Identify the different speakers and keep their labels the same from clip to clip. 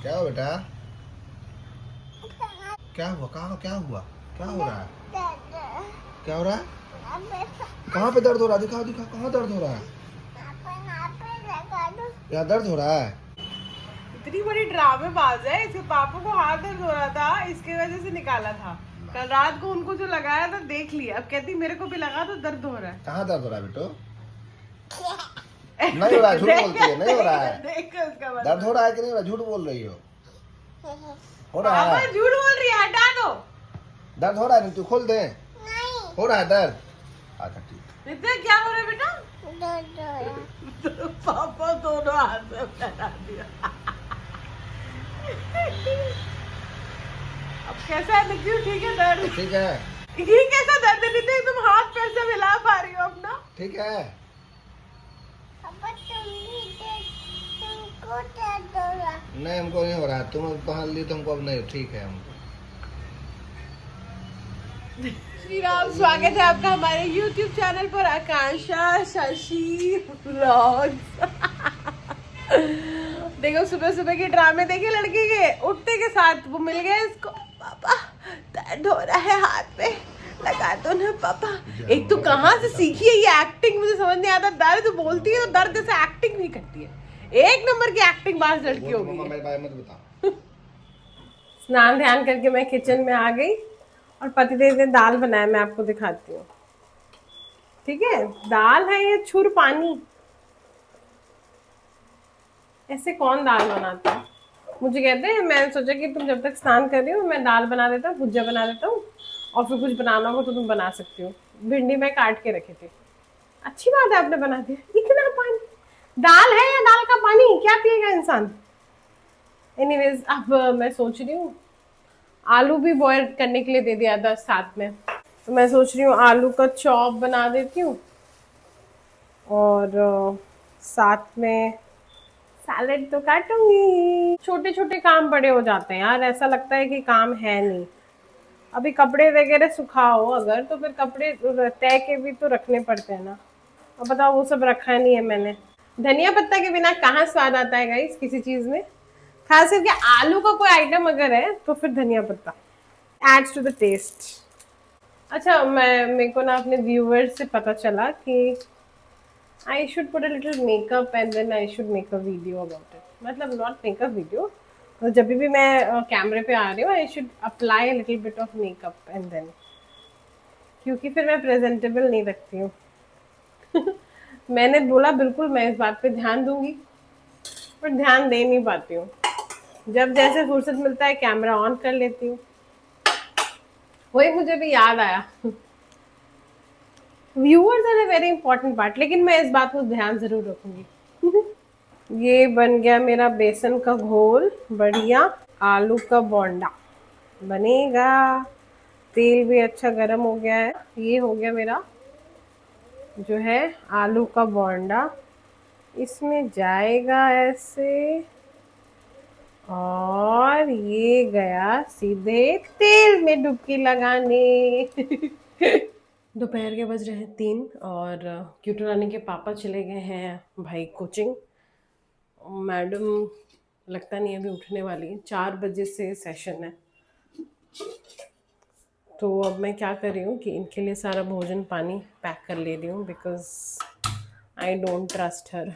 Speaker 1: क्या हुआ बेटा? क्या हुआ? कहाँ क्या हुआ? क्या हो रहा है? क्या हो रहा है? कहाँ पे दर्द हो रहा है? दिखाओ दिखाओ, कहाँ दर्द हो रहा है? क्या दर्द हो रहा है?
Speaker 2: इतनी बड़ी ड्रामेबाज है। इसके पापा को हाथ दर्द हो रहा था, इसके वजह से निकाला था। कल रात को उनको जो लगाया था देख लिया, अब कहती मेरे को भी लगा तो दर्द हो रहा है।
Speaker 1: कहाँ दर्द हो रहा है बेटो? नहीं हो रहा है, झूठ बोलती है, नहीं हो रहा है।
Speaker 2: देख उसका
Speaker 1: दर्द हो
Speaker 2: मतलब।
Speaker 1: रहा है कि नहीं हो रहा? झूठ बोल रही हो। हो रहा
Speaker 2: पापा
Speaker 1: है।
Speaker 2: झूठ बोल रही है, हटा दो।
Speaker 1: दर्द हो रहा है? नहीं तू खोल दे। हो रहा है दर्द? अच्छा ठीक।
Speaker 2: नित्य क्या हो रहा है बेटा? पापा दोनों हाथ में फैला दिया। अब कैसा है नित्य? ठीक है दर्द?
Speaker 1: ठीक है।
Speaker 2: ये कैसा दर्द है नित्य? तुम हाथ पैर से हिला पा रही हो अपना?
Speaker 1: ठीक है। नहीं हमको नहीं हो रहा है, तुम पहन ली तो हमको अब नहीं, ठीक है हमको।
Speaker 2: श्री राम, स्वागत है आपका हमारे YouTube चैनल पर आकांक्षा शशि व्लॉग्स। देखो सुबह सुबह के ड्रामे देखे लड़की के, उठते के साथ वो मिल गए इसको। पापा दर्द हो रहा है हाथ में, लगा दो ना पापा। एक तो कहाँ से सीखी है ये एक्टिंग, मुझे समझ नहीं आता। दर्द बोलती है तो दर्द जैसे एक्टिंग भी करती है। एक नंबर की एक्टिंग बाज लड़की हो गई है।
Speaker 1: मेरे बारे में मत बता।
Speaker 2: स्नान ध्यान करके मैं किचन में आ गई और पतिदेव ने दाल बनाया, मैं आपको दिखाती हूँ। ठीक है, दाल है ये छुर पानी। ऐसे कौन दाल बनाता है? मुझे कहते हैं, मैंने सोचा कि तुम जब तक स्नान कर रही हो मैं दाल बना देता हूँ, भुजिया बना देता हूँ, और फिर कुछ बनाना होगा तो तुम बना सकती हो। भिंडी मैं काट के रखी थी। अच्छी बात है आपने बना दिया। इतना पानी, दाल है या दाल का पानी, क्या पिएगा इंसान? एनीवेज, अब मैं सोच रही हूँ आलू भी बॉयल करने के लिए दे दिया था साथ में, तो मैं सोच रही हूँ आलू का चॉप बना देती हूँ और साथ में सैलेड तो काटूंगी। छोटे छोटे काम बड़े हो जाते हैं यार, ऐसा लगता है कि काम है नहीं। अभी कपड़े वगैरह सुखाओ अगर, तो फिर कपड़े तय के भी तो रखने पड़ते हैं ना। अब बताओ, वो सब रखा नहीं है मैंने। धनिया पत्ता के बिना कहाँ स्वाद आता है गाइस किसी चीज में? खास करके आलू का कोई आइटम अगर है तो फिर धनिया पत्ता एड्स टू द टेस्ट। अच्छा, मेरे को ना अपने व्यूअर्स से पता चला कि I should put a little makeup and then I should make a video about it. मतलब not make a video, तो जब भी मैं कैमरे पे आ रही हूँ I should apply a little bit of makeup and then, क्योंकि फिर मैं प्रेजेंटेबल नहीं रखती हूँ। मैंने बोला बिल्कुल मैं इस बात पे ध्यान दूंगी, पर ध्यान दे नहीं पाती हूँ। जब जैसे फुर्सत मिलता है कैमरा ऑन कर लेती हूँ। वही मुझे भी याद आया, viewers are a very important part, लेकिन मैं इस बात को ध्यान जरूर रखूंगी। ये बन गया मेरा बेसन का घोल, बढ़िया। आलू का बोंडा बनेगा। तेल भी अच्छा गरम हो गया है। ये हो गया मेरा जो है आलू का बोंडा, इसमें जाएगा ऐसे, और ये गया सीधे तेल में डुबकी लगाने। दोपहर के बज रहे हैं 3 और क्यूटू रानी के पापा चले गए हैं भाई कोचिंग। मैडम लगता नहीं अभी उठने वाली है, 4 बजे से सेशन है। तो अब मैं क्या कर रही हूँ कि इनके लिए सारा भोजन पानी पैक कर ले रही हूँ, because I don't trust her.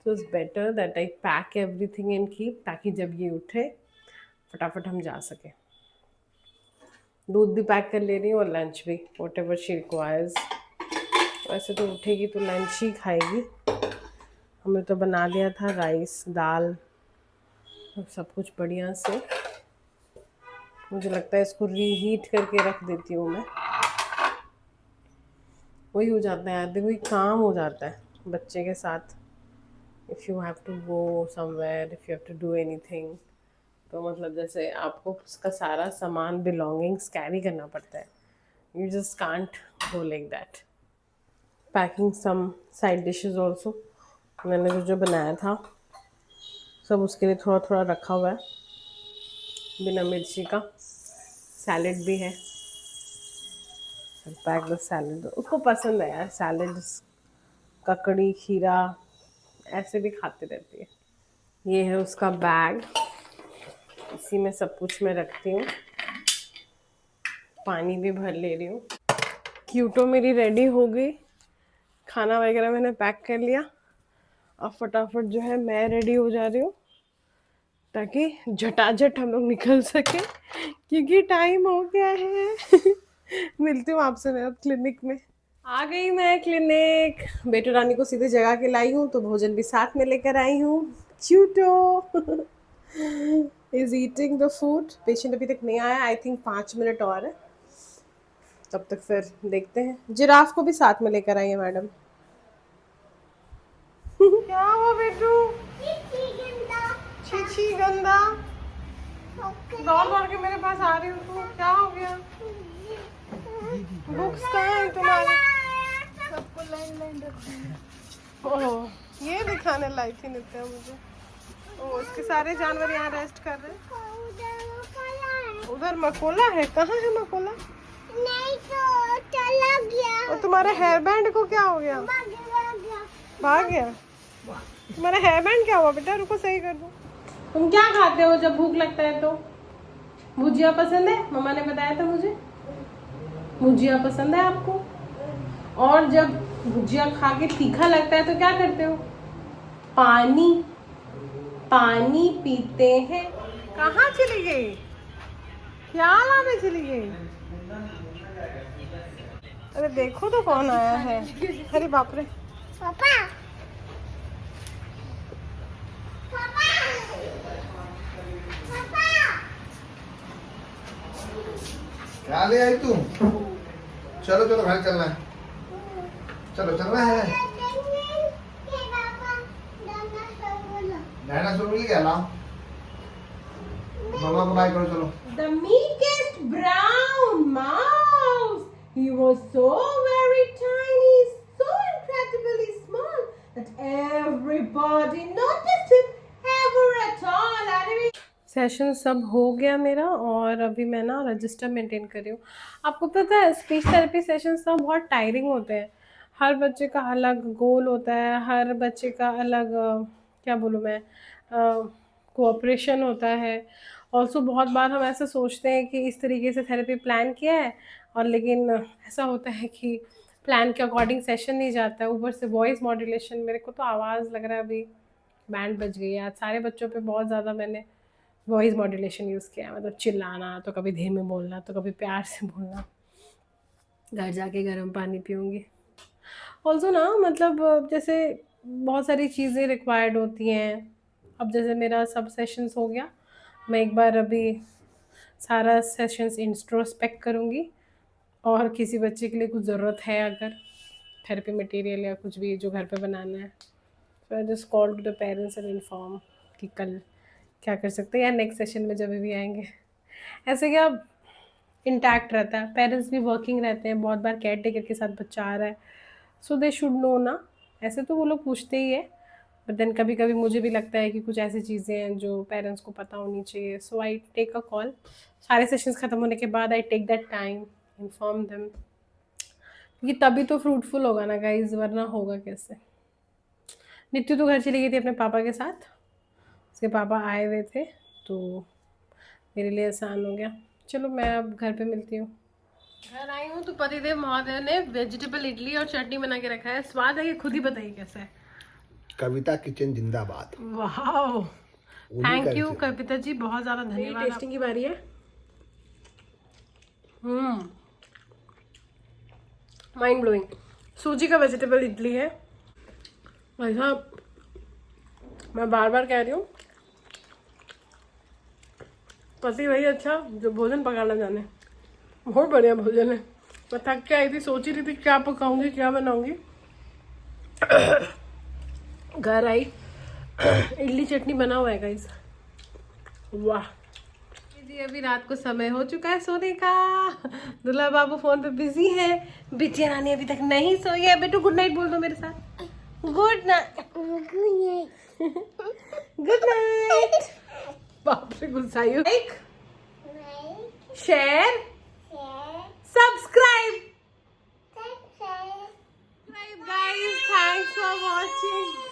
Speaker 2: तो it's better that I pack everything and keep, ताकि जब ये उठे फटाफट हम जा सके। दूध भी पैक कर ले रही हूँ और लंच भी, वॉट एवर शी रिक्वायर्स। वैसे तो उठेगी तो लंच ही खाएगी। हमने तो बना लिया था राइस दाल, सब कुछ बढ़िया से। मुझे लगता है इसको रीहीट करके रख देती हूँ मैं। वही हो जाता है यार, देखो एक काम हो जाता है बच्चे के साथ। If you have to go somewhere, if you have to do anything, तो मतलब जैसे आपको उसका सारा सामान बिलोंगिंग्स कैरी करना पड़ता है। You just can't go like that. Packing some side dishes also. मैंने जो जो बनाया था सब उसके लिए थोड़ा थोड़ा रखा हुआ है, बिना मिर्ची का। सैलेड भी है, पैक द सैलेड। उसको पसंद है यार सैलेड, ककड़ी खीरा ऐसे भी खाते रहती है। ये है उसका बैग, इसी में सब कुछ मैं रखती हूँ। पानी भी भर ले रही हूँ। क्यूटो मेरी रेडी हो गई, खाना वगैरह मैंने पैक कर लिया। अब फटाफट जो है मैं रेडी हो जा रही हूँ ताकि झटाझट हम लोग निकल सके, क्योंकि टाइम हो गया है। मिलती हूँ आपसे मैं अब क्लिनिक में। आ गई मैं क्लिनिक, बेटू रानी को सीधे जगह के लाई हूँ, तो भोजन भी साथ में लेकर आई हूँ। Quito is eating the food. Patient अभी तक नहीं आया, आई थिंक 5 मिनट और है, तब तक फिर देखते हैं। जिराफ को भी साथ में लेकर आई है मैडम। क्या हुआ बेटू? छी गंदा, दौड़ दौड़ के मेरे पास आ रही हूँ तू, क्या हो गया? बुक्स कहाँ है तुम्हारी? सबको लाइन लाइन रख। ओह, ये दिखाने लाई थी नित्या मुझे। ओह, इसके सारे जानवर यहाँ रेस्ट कर रहे हैं। उधर मकोला है, कहाँ है मकोला? नहीं तो चला गया। और तुम्हारे हेयर बैंड को क्या हो गया? भाग गया। तुम्हारा हेयर बैंड क्या हुआ बेटा? रुको सही कर दो। तुम क्या खाते हो जब भूख लगता है तो? भुजिया पसंद है? मम्मा ने बताया था मुझे, भुजिया पसंद है आपको। और जब भुजिया खा के तीखा लगता है तो क्या करते हो? पानी पीते हैं। कहाँ चली गई? क्या लाने चली गई? अरे देखो तो कौन आया है। अरे बाप रे। पापा
Speaker 1: क्या ले आई तू? चलो चलो घर चलना है, चलो चलना है। डायनासोर मिल गया, लाओ मम्मा को बाय करो। चलो।
Speaker 2: The meekest brown mouse. He was so very tiny, so incredibly small that everybody noticed him ever at all. Session सब हो गया मेरा, और अभी मैं ना रजिस्टर मेंटेन कर रही हूँ। आपको पता है स्पीच थेरेपी सेशन सब बहुत टायरिंग होते हैं। हर बच्चे का अलग गोल होता है, हर बच्चे का अलग क्या बोलूँ मैं, कोऑपरेशन होता है। ऑल्सो बहुत बार हम ऐसा सोचते हैं कि इस तरीके से थेरेपी प्लान किया है, और लेकिन ऐसा होता है कि प्लान के अकॉर्डिंग सेशन नहीं जाता है। ऊपर से वॉइस मॉड्यूलेशन, मेरे को तो आवाज़ लग रहा है अभी बैंड बज गई है। आज सारे बच्चों पे बहुत ज़्यादा मैंने वॉइस मॉड्यूलेशन यूज़ किया है, मतलब चिल्लाना, तो कभी धीमे बोलना, तो कभी प्यार से बोलना। घर जाके गर्म पानी पीऊँगी। ऑल्सो ना मतलब जैसे बहुत सारी चीज़ें रिक्वायर्ड होती हैं। अब जैसे मेरा सब सेशंस हो गया, मैं एक बार अभी सारा सेशंस इंट्रोस्पेक्ट करूँगी, और किसी बच्चे के लिए कुछ ज़रूरत है अगर थेरेपी मटेरियल या कुछ भी जो घर पे बनाना है, तो I just call to the parents and inform कि कल क्या कर सकते हैं, या नेक्स्ट सेशन में जब भी आएंगे। ऐसे क्या इंटैक्ट रहता है, पेरेंट्स भी वर्किंग रहते हैं, बहुत बार केयर टेकर के साथ बच्चा आ रहा है, सो दे शुड नो ना। ऐसे तो वो लोग पूछते ही है, बट देन कभी कभी मुझे भी लगता है कि कुछ ऐसी चीज़ें हैं जो पेरेंट्स को पता होनी चाहिए, so I take a call. सारे सेशंस ख़त्म होने के बाद I take that time, inform them, क्योंकि तभी तो फ्रूटफुल होगा ना गाइज, वरना होगा कैसे। नित्य तो घर चली गई थी अपने पापा के साथ, उसके पापा आए हुए थे, तो मेरे लिए आसान हो गया। चलो मैं अब घर पे मिलती हूँ। घर आई हूँ तो पतिदेव महोदय ने वेजिटेबल इडली और चटनी बना के रखा है। स्वाद है कि खुद ही बताइए कैसा है।
Speaker 1: कविता किचन जिंदाबाद।
Speaker 2: वाह, थैंक यू कविता जी, बहुत ज़्यादा धन्यवाद। टेस्टिंग की बारी है। Mind blowing. सूजी का वेजिटेबल इडली है भाई साहब, मैं बार बार कह रही हूँ, पति वही अच्छा जो भोजन पकाना जाने। बहुत बढ़िया भोजन है। मैं थक के आई थी, सोच ही रही थी क्या पकाऊंगी क्या बनाऊंगी। घर आई, इडली चटनी बना हुआ है गाइस। वाह जी, अभी रात को समय हो चुका है सोने का। दुल्हा बाबू फोन पे बिजी है, बिटिया रानी अभी तक नहीं सोई है। बेटू गुड नाइट बोल दो मेरे साथ। Good night. Good night. बाप रे गुस्साई हो। Like, share, subscribe. Guys, thanks for watching.